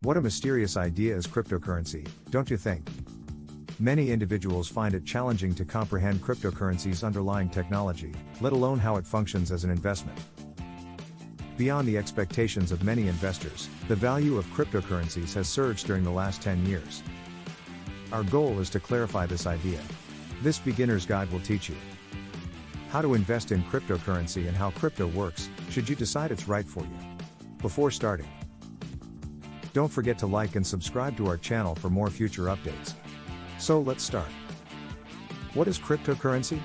What a mysterious idea is cryptocurrency, don't you think? Many individuals find it challenging to comprehend cryptocurrency's underlying technology, let alone how it functions as an investment. Beyond the expectations of many investors, the value of cryptocurrencies has surged during the last 10 years. Our goal is to clarify this idea. This beginner's guide will teach you how to invest in cryptocurrency and how crypto works, should you decide it's right for you. Before starting, don't forget to like and subscribe to our channel for more future updates. So let's start. What is cryptocurrency?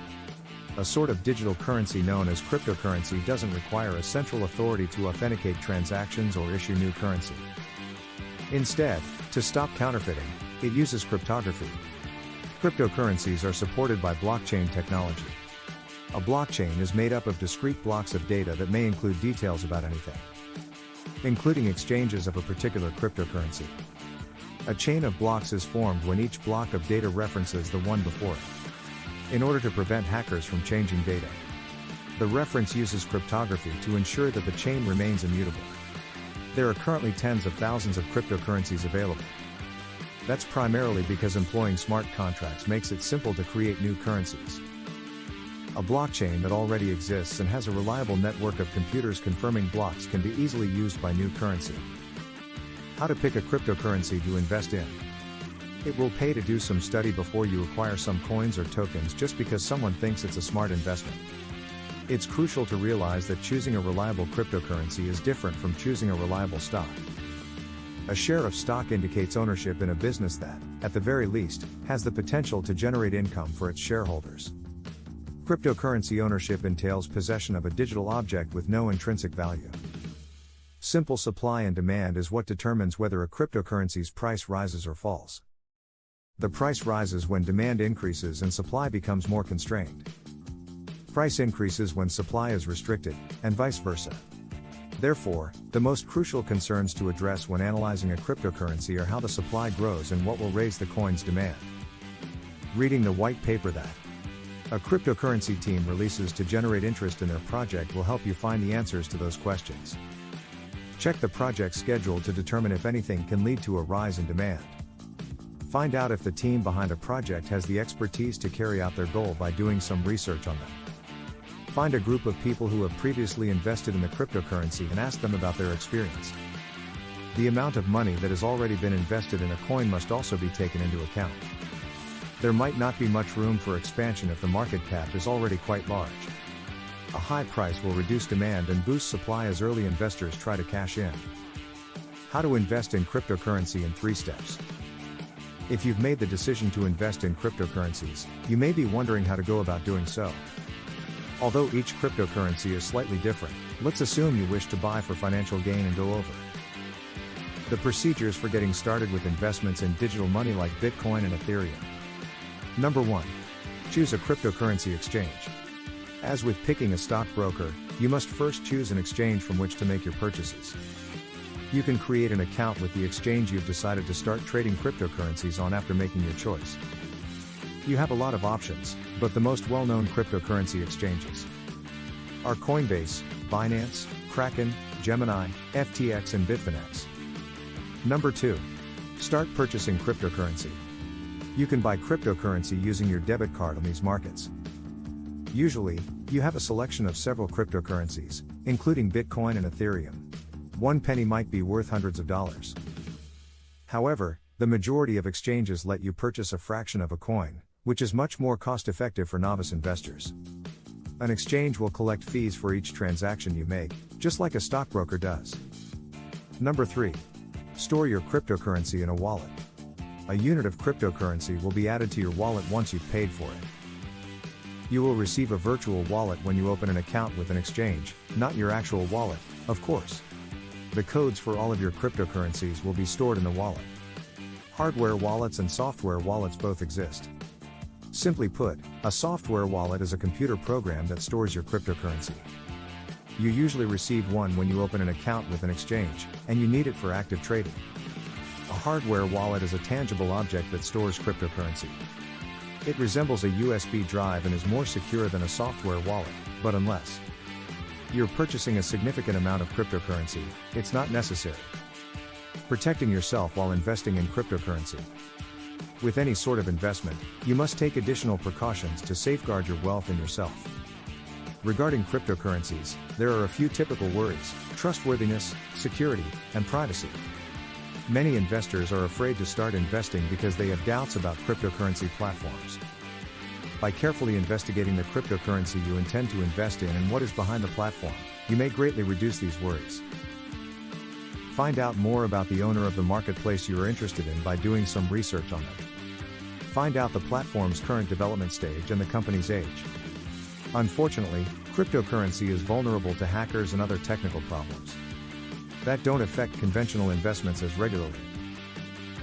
A sort of digital currency known as cryptocurrency doesn't require a central authority to authenticate transactions or issue new currency. Instead, to stop counterfeiting, it uses cryptography. Cryptocurrencies are supported by blockchain technology. A blockchain is made up of discrete blocks of data that may include details about anything, including exchanges of a particular cryptocurrency. A chain of blocks is formed when each block of data references the one before it, in order to prevent hackers from changing data. The reference uses cryptography to ensure that the chain remains immutable. There are currently tens of thousands of cryptocurrencies available. That's primarily because employing smart contracts makes it simple to create new currencies. A blockchain that already exists and has a reliable network of computers confirming blocks can be easily used by new currency. How to pick a cryptocurrency to invest in. It will pay to do some study before you acquire some coins or tokens just because someone thinks it's a smart investment. It's crucial to realize that choosing a reliable cryptocurrency is different from choosing a reliable stock. A share of stock indicates ownership in a business that, at the very least, has the potential to generate income for its shareholders. Cryptocurrency ownership entails possession of a digital object with no intrinsic value. Simple supply and demand is what determines whether a cryptocurrency's price rises or falls. The price rises when demand increases and supply becomes more constrained. Price increases when supply is restricted, and vice versa. Therefore, the most crucial concerns to address when analyzing a cryptocurrency are how the supply grows and what will raise the coin's demand. Reading the white paper that a cryptocurrency team releases to generate interest in their project will help you find the answers to those questions. Check the project schedule to determine if anything can lead to a rise in demand. Find out if the team behind a project has the expertise to carry out their goal by doing some research on them. Find a group of people who have previously invested in the cryptocurrency and ask them about their experience. The amount of money that has already been invested in a coin must also be taken into account. There might not be much room for expansion if the market cap is already quite large. A high price will reduce demand and boost supply as early investors try to cash in. How to invest in cryptocurrency in 3 steps. If you've made the decision to invest in cryptocurrencies, you may be wondering how to go about doing so. Although each cryptocurrency is slightly different, let's assume you wish to buy for financial gain and go over the procedures for getting started with investments in digital money like Bitcoin and Ethereum. Number 1. Choose a cryptocurrency exchange. As with picking a stockbroker, you must first choose an exchange from which to make your purchases. You can create an account with the exchange you've decided to start trading cryptocurrencies on after making your choice. You have a lot of options, but the most well-known cryptocurrency exchanges are Coinbase, Binance, Kraken, Gemini, FTX and Bitfinex. Number 2. Start purchasing cryptocurrency. You can buy cryptocurrency using your debit card on these markets. Usually, you have a selection of several cryptocurrencies, including Bitcoin and Ethereum. One penny might be worth hundreds of dollars. However, the majority of exchanges let you purchase a fraction of a coin, which is much more cost-effective for novice investors. An exchange will collect fees for each transaction you make, just like a stockbroker does. Number 3. Store your cryptocurrency in a wallet. A unit of cryptocurrency will be added to your wallet once you've paid for it. You will receive a virtual wallet when you open an account with an exchange, not your actual wallet, of course. The codes for all of your cryptocurrencies will be stored in the wallet. Hardware wallets and software wallets both exist. Simply put, a software wallet is a computer program that stores your cryptocurrency. You usually receive one when you open an account with an exchange, and you need it for active trading. A hardware wallet is a tangible object that stores cryptocurrency. It resembles a USB drive and is more secure than a software wallet, but unless you're purchasing a significant amount of cryptocurrency, it's not necessary. Protecting yourself while investing in cryptocurrency. With any sort of investment, you must take additional precautions to safeguard your wealth and yourself. Regarding cryptocurrencies, there are a few typical worries: trustworthiness, security, and privacy. Many investors are afraid to start investing because they have doubts about cryptocurrency platforms. By carefully investigating the cryptocurrency you intend to invest in and what is behind the platform, you may greatly reduce these worries. Find out more about the owner of the marketplace you are interested in by doing some research on them. Find out the platform's current development stage and the company's age. Unfortunately, cryptocurrency is vulnerable to hackers and other technical problems that don't affect conventional investments as regularly.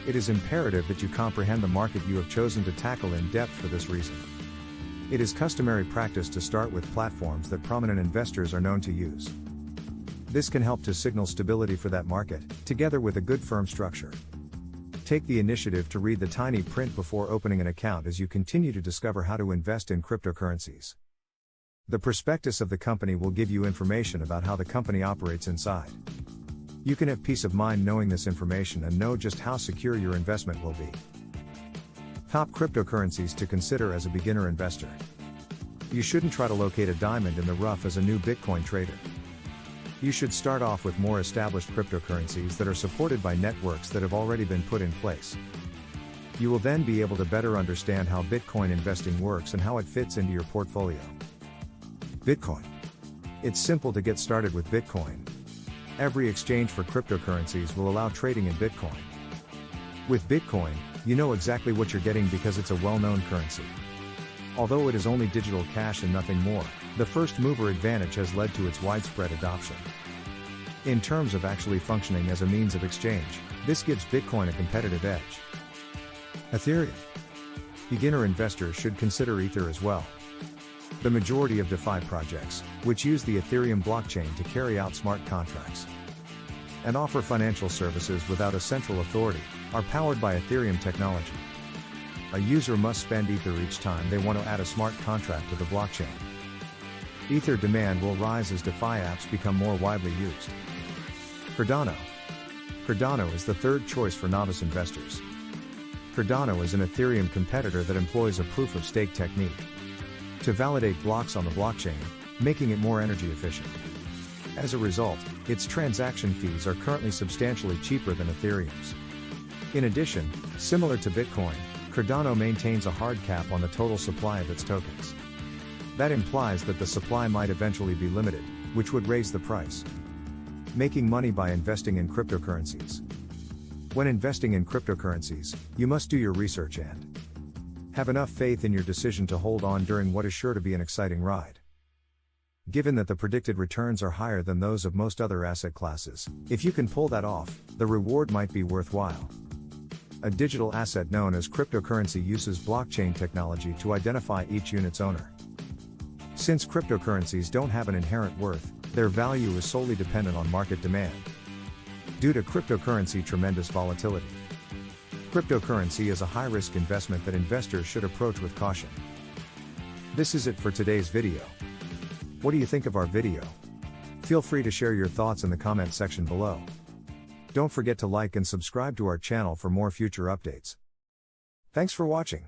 It is imperative that you comprehend the market you have chosen to tackle in depth for this reason. It is customary practice to start with platforms that prominent investors are known to use. This can help to signal stability for that market, together with a good firm structure. Take the initiative to read the tiny print before opening an account as you continue to discover how to invest in cryptocurrencies. The prospectus of the company will give you information about how the company operates inside. You can have peace of mind knowing this information and know just how secure your investment will be. Top cryptocurrencies to consider as a beginner investor. You shouldn't try to locate a diamond in the rough as a new Bitcoin trader. You should start off with more established cryptocurrencies that are supported by networks that have already been put in place. You will then be able to better understand how Bitcoin investing works and how it fits into your portfolio. Bitcoin. It's simple to get started with Bitcoin. Every exchange for cryptocurrencies will allow trading in Bitcoin. With Bitcoin, you know exactly what you're getting because it's a well-known currency. Although it is only digital cash and nothing more, the first mover advantage has led to its widespread adoption. In terms of actually functioning as a means of exchange, this gives Bitcoin a competitive edge. Ethereum. Beginner investors should consider Ether as well. The majority of DeFi projects, which use the Ethereum blockchain to carry out smart contracts and offer financial services without a central authority, are powered by Ethereum technology. A user must spend Ether each time they want to add a smart contract to the blockchain. Ether demand will rise as DeFi apps become more widely used. Cardano. Cardano is the third choice for novice investors. Cardano is an Ethereum competitor that employs a proof-of-stake technique to validate blocks on the blockchain, making it more energy efficient. As a result, its transaction fees are currently substantially cheaper than Ethereum's. In addition, similar to Bitcoin, Cardano maintains a hard cap on the total supply of its tokens. That implies that the supply might eventually be limited, which would raise the price. Making money by investing in cryptocurrencies. When investing in cryptocurrencies, you must do your research and have enough faith in your decision to hold on during what is sure to be an exciting ride. Given that the predicted returns are higher than those of most other asset classes, if you can pull that off, the reward might be worthwhile. A digital asset known as cryptocurrency uses blockchain technology to identify each unit's owner. Since cryptocurrencies don't have an inherent worth, their value is solely dependent on market demand. Due to cryptocurrency tremendous volatility. Cryptocurrency is a high-risk investment that investors should approach with caution. This is it for today's video. What do you think of our video? Feel free to share your thoughts in the comment section below. Don't forget to like and subscribe to our channel for more future updates. Thanks for watching.